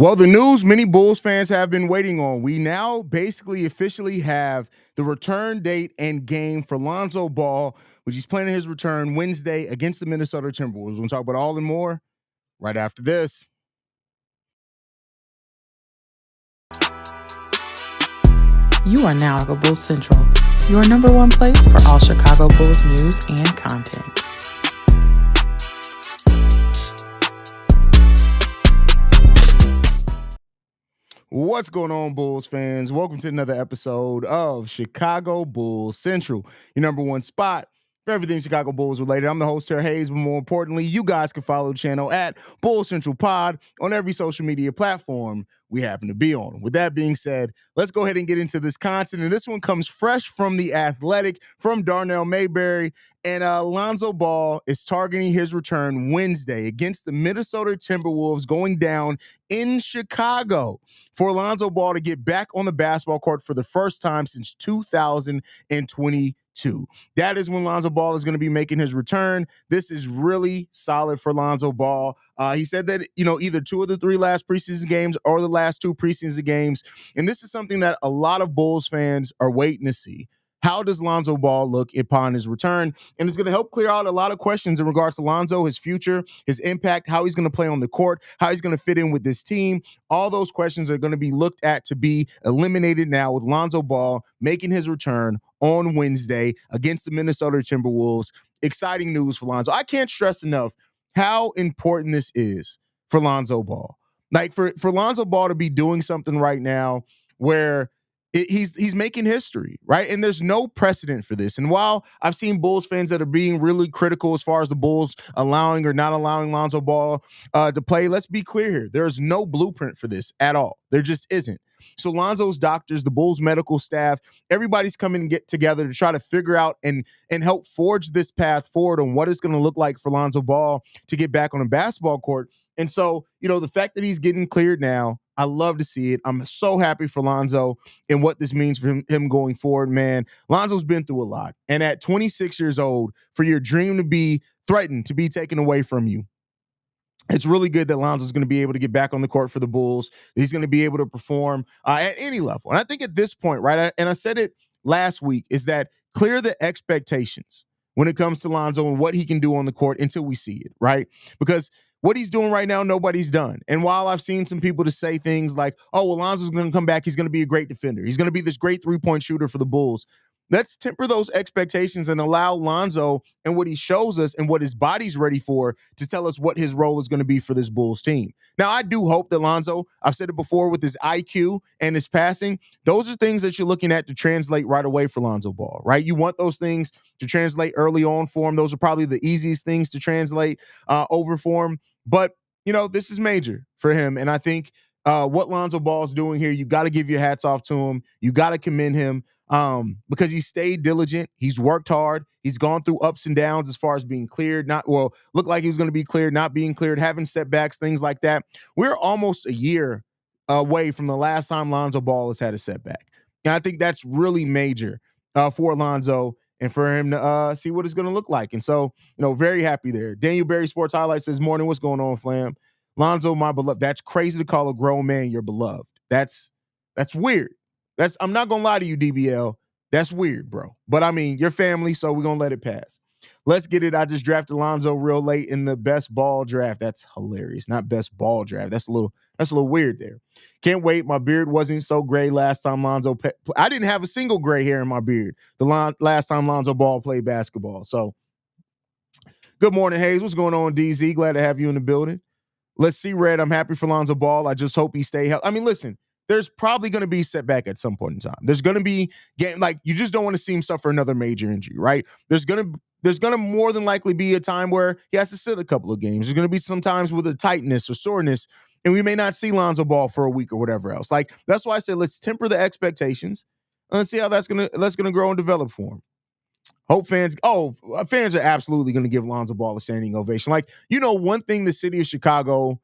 Well, the news many Bulls fans have been waiting on. We now basically officially have the return date and game for Lonzo Ball, which he's planning his return Wednesday against the Minnesota Timberwolves. We'll talk about all and more right after this. You are now Chicago Bulls Central, your number one place for all Chicago Bulls news and content. What's going on, Bulls fans? Welcome to another episode of Chicago Bulls Central, your number one spot for everything Chicago Bulls related. I'm the host here, Haize, but more importantly, you guys can follow the channel at Bulls Central Pod on every social media platform we happen to be on. With that being said, let's go ahead and get into this content. And this one comes fresh from The Athletic, from Darnell Mayberry. And Lonzo Ball is targeting his return Wednesday against the Minnesota Timberwolves, going down in Chicago, for Lonzo Ball to get back on the basketball court for the first time since 2022. That is when Lonzo Ball is going to be making his return. This is really solid for Lonzo Ball. He said that, either two of the three last preseason games or the last two preseason games. And this is something that a lot of Bulls fans are waiting to see. How does Lonzo Ball look upon his return? And it's going to help clear out a lot of questions in regards to Lonzo, his future, his impact, how he's going to play on the court, how he's going to fit in with this team. All those questions are going to be looked at to be eliminated now with Lonzo Ball making his return on Wednesday against the Minnesota Timberwolves. Exciting news for Lonzo. I can't stress enough how important this is for Lonzo Ball. Like for Lonzo Ball to be doing something right now where he's making history, right? And there's no precedent for this. And while I've seen Bulls fans that are being really critical as far as the Bulls allowing or not allowing Lonzo Ball to play, let's be clear here. There's no blueprint for this at all. There just isn't. So Lonzo's doctors, the Bulls medical staff, everybody's coming and get together to try to figure out and help forge this path forward on what it's going to look like for Lonzo Ball to get back on a basketball court. And so, the fact that he's getting cleared now, I love to see it. I'm so happy for Lonzo and what this means for him going forward, man. Lonzo's been through a lot. And at 26 years old, for your dream to be threatened, to be taken away from you, it's really good that Lonzo's going to be able to get back on the court for the Bulls. He's going to be able to perform at any level. And I think at this point, right, and I said it last week, is that clear the expectations when it comes to Lonzo and what he can do on the court until we see it, right? Because what he's doing right now, nobody's done. And while I've seen some people to say things like, oh, well, Lonzo's going to come back, he's going to be a great defender, he's going to be this great three-point shooter for the Bulls, let's temper those expectations and allow Lonzo and what he shows us and what his body's ready for to tell us what his role is going to be for this Bulls team. Now, I do hope that Lonzo, I've said it before, with his IQ and his passing, those are things that you're looking at to translate right away for Lonzo Ball, right? You want those things to translate early on for him. Those are probably the easiest things to translate over for him. But, this is major for him. And I think what Lonzo Ball is doing here, you got to give your hats off to him. You got to commend him because he stayed diligent. He's worked hard. He's gone through ups and downs as far as being cleared, looked like he was going to be cleared, not being cleared, having setbacks, things like that. We're almost a year away from the last time Lonzo Ball has had a setback. And I think that's really major for Lonzo and for him to see what it's going to look like. And so, very happy there. Daniel Berry Sports Highlights says, morning, what's going on, fam? Lonzo, my beloved. That's crazy to call a grown man your beloved. That's weird. I'm not going to lie to you, DBL. That's weird, bro. But, I mean, your family, so we're going to let it pass. Let's get it. I just drafted Lonzo real late in the best ball draft. That's hilarious. Not best ball draft. That's a little weird there. Can't wait. My beard wasn't so gray last time Lonzo I didn't have a single gray hair in my beard last time Lonzo Ball played basketball. So, good morning, Haize. What's going on, DZ? Glad to have you in the building. Let's see, Red. I'm happy for Lonzo Ball. I just hope he stay healthy. I mean, listen, there's probably going to be setback at some point in time. There's going to be you just don't want to see him suffer another major injury, right? There's going to more than likely be a time where he has to sit a couple of games. There's going to be some times with a tightness or soreness, and we may not see Lonzo Ball for a week or whatever else. Like, that's why I said let's temper the expectations and let's see how that's gonna grow and develop for him. Fans are absolutely going to give Lonzo Ball a standing ovation. Like, one thing the city of Chicago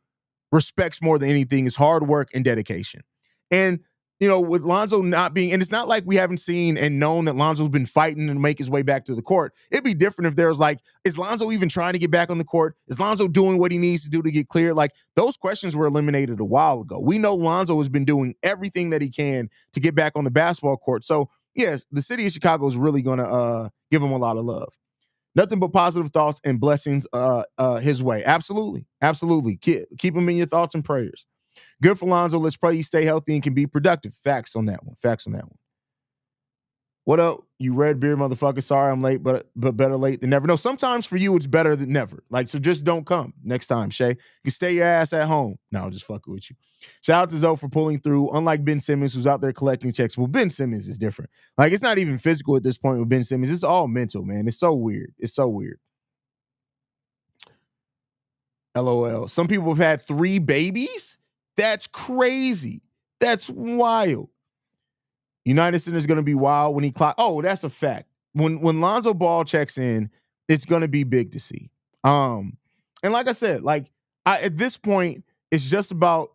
respects more than anything is hard work and dedication. And with Lonzo not being, and it's not like we haven't seen and known that Lonzo's been fighting to make his way back to the court. It'd be different if there was like, is Lonzo even trying to get back on the court? Is Lonzo doing what he needs to do to get clear? Like, those questions were eliminated a while ago. We know Lonzo has been doing everything that he can to get back on the basketball court. So, yes, the city of Chicago is really going to give him a lot of love. Nothing but positive thoughts and blessings his way. Absolutely. Absolutely. Keep him in your thoughts and prayers. Good for Lonzo. Let's pray he stay healthy and can be productive. Facts on that one. What up, you red beard motherfucker? Sorry I'm late, but better late than never. No, sometimes for you it's better than never. Like, so just don't come next time, Shay. You can stay your ass at home. No, I'm just fucking with you. Shout out to Zoe for pulling through. Unlike Ben Simmons, who's out there collecting checks. Well, Ben Simmons is different. Like, it's not even physical at this point with Ben Simmons. It's all mental, man. It's so weird. LOL. Some people have had 3 babies? That's crazy. That's wild. United Center is going to be wild when he Oh, that's a fact. When Lonzo Ball checks in, it's going to be big to see. And like I said, at this point, it's just about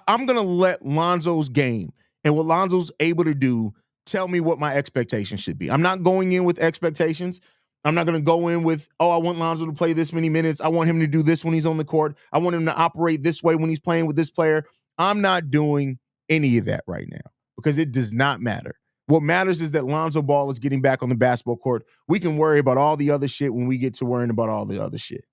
I'm going to let Lonzo's game and what Lonzo's able to do tell me what my expectations should be. I'm not going in with expectations. I'm not going to go in with, I want Lonzo to play this many minutes. I want him to do this when he's on the court. I want him to operate this way when he's playing with this player. I'm not doing any of that right now because it does not matter. What matters is that Lonzo Ball is getting back on the basketball court. We can worry about all the other shit when we get to worrying about all the other shit.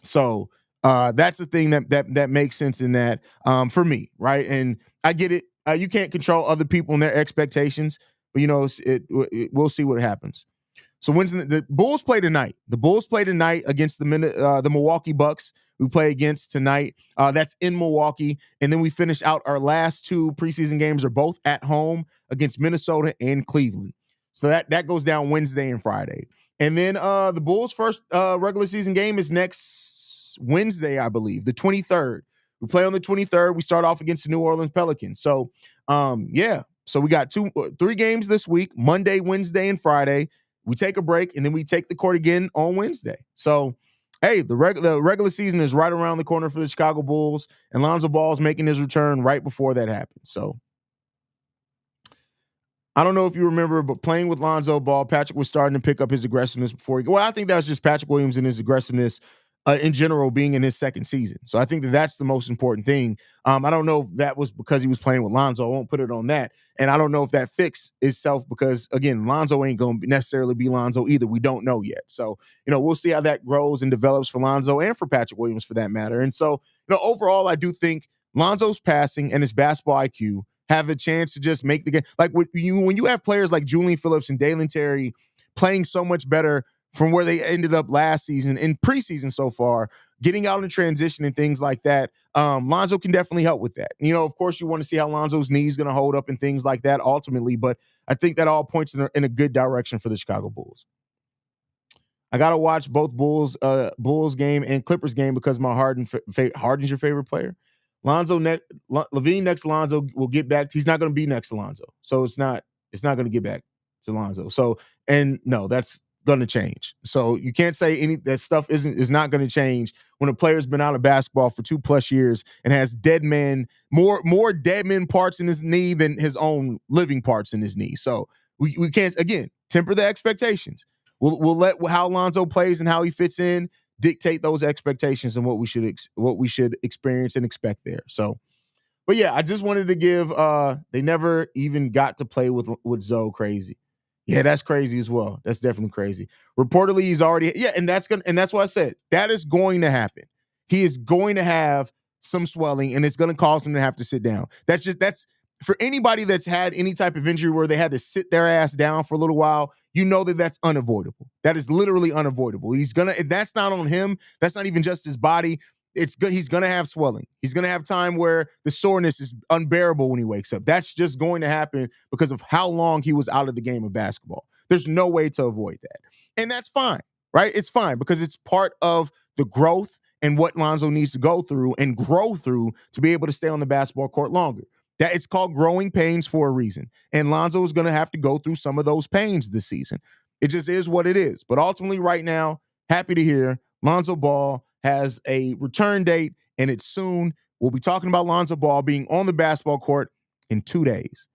So that's the thing that makes sense in that for me, right? And I get it. You can't control other people and their expectations, but we'll see what happens. So Wednesday, the Bulls play tonight. The Bulls play tonight against the Milwaukee Bucks. We play against tonight. That's in Milwaukee. And then we finish out our last 2 preseason games are both at home against Minnesota and Cleveland. So that goes down Wednesday and Friday. And then the Bulls' first regular season game is next Wednesday, I believe, the 23rd. We play on the 23rd. We start off against the New Orleans Pelicans. So, yeah. So we got 3 games this week, Monday, Wednesday, and Friday. We take a break, and then we take the court again on Wednesday. So, hey, the regular season is right around the corner for the Chicago Bulls, and Lonzo Ball is making his return right before that happens. So, I don't know if you remember, but playing with Lonzo Ball, Patrick was starting to pick up his aggressiveness before I think that was just Patrick Williams and his aggressiveness in general being in his second season. So I think that's the most important thing. I don't know if that was because he was playing with Lonzo. I won't put it on that. And I don't know if that fixed itself because, again, Lonzo ain't going to necessarily be Lonzo either. We don't know yet. So, we'll see how that grows and develops for Lonzo and for Patrick Williams for that matter. And so, overall, I do think Lonzo's passing and his basketball IQ have a chance to just make the game. Like when you have players like Julian Phillips and Dalen Terry playing so much better from where they ended up last season in preseason so far, getting out in transition and things like that, Lonzo can definitely help with that. Of course, you want to see how Lonzo's knee is going to hold up and things like that ultimately, but I think that all points in a good direction for the Chicago Bulls. I got to watch both Bulls game and Clippers game because my Harden's your favorite player. Levine next to Lonzo will get back. He's not going to be next to Lonzo. So it's not going to get back to Lonzo. So, and no, that's going to change. So you can't say that stuff is not going to change when a player's been out of basketball for 2+ years and has more dead men parts in his knee than his own living parts in his knee. So we can't, again, temper the expectations. We'll let how Lonzo plays and how he fits in dictate those expectations and what we should experience and expect there. So, but yeah, I just wanted to give they never even got to play with Zoe crazy. Yeah, that's crazy as well. That's definitely crazy. Reportedly, he's already and that's why I said that is going to happen. He is going to have some swelling, and it's going to cause him to have to sit down. That's for anybody that's had any type of injury where they had to sit their ass down for a little while. That's unavoidable. That is literally unavoidable. That's not on him. That's not even just his body. It's good. He's going to have swelling. He's going to have time where the soreness is unbearable when he wakes up. That's just going to happen because of how long he was out of the game of basketball. There's no way to avoid that. And that's fine, right? It's fine because it's part of the growth and what Lonzo needs to go through and grow through to be able to stay on the basketball court longer. That it's called growing pains for a reason. And Lonzo is going to have to go through some of those pains this season. It just is what it is. But ultimately right now, happy to hear Lonzo Ball has a return date, and it's soon. We'll be talking about Lonzo Ball being on the basketball court in 2 days.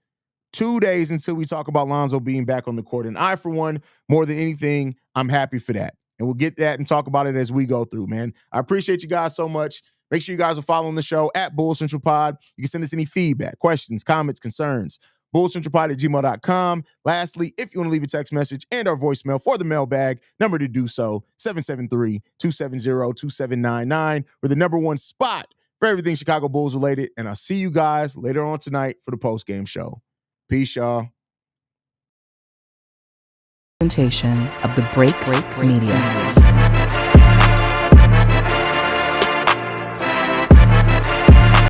2 days until we talk about Lonzo being back on the court. And I, for one, more than anything, I'm happy for that. And we'll get that and talk about it as we go through, man. I appreciate you guys so much. Make sure you guys are following the show at Bull Central Pod. You can send us any feedback, questions, comments, concerns. BullCentralPod@gmail.com. Lastly, if you want to leave a text message and our voicemail for the mailbag, number to do so, 773-270-2799. We're the number one spot for everything Chicago Bulls related. And I'll see you guys later on tonight for the post-game show. Peace, y'all. Presentation of the Break Media.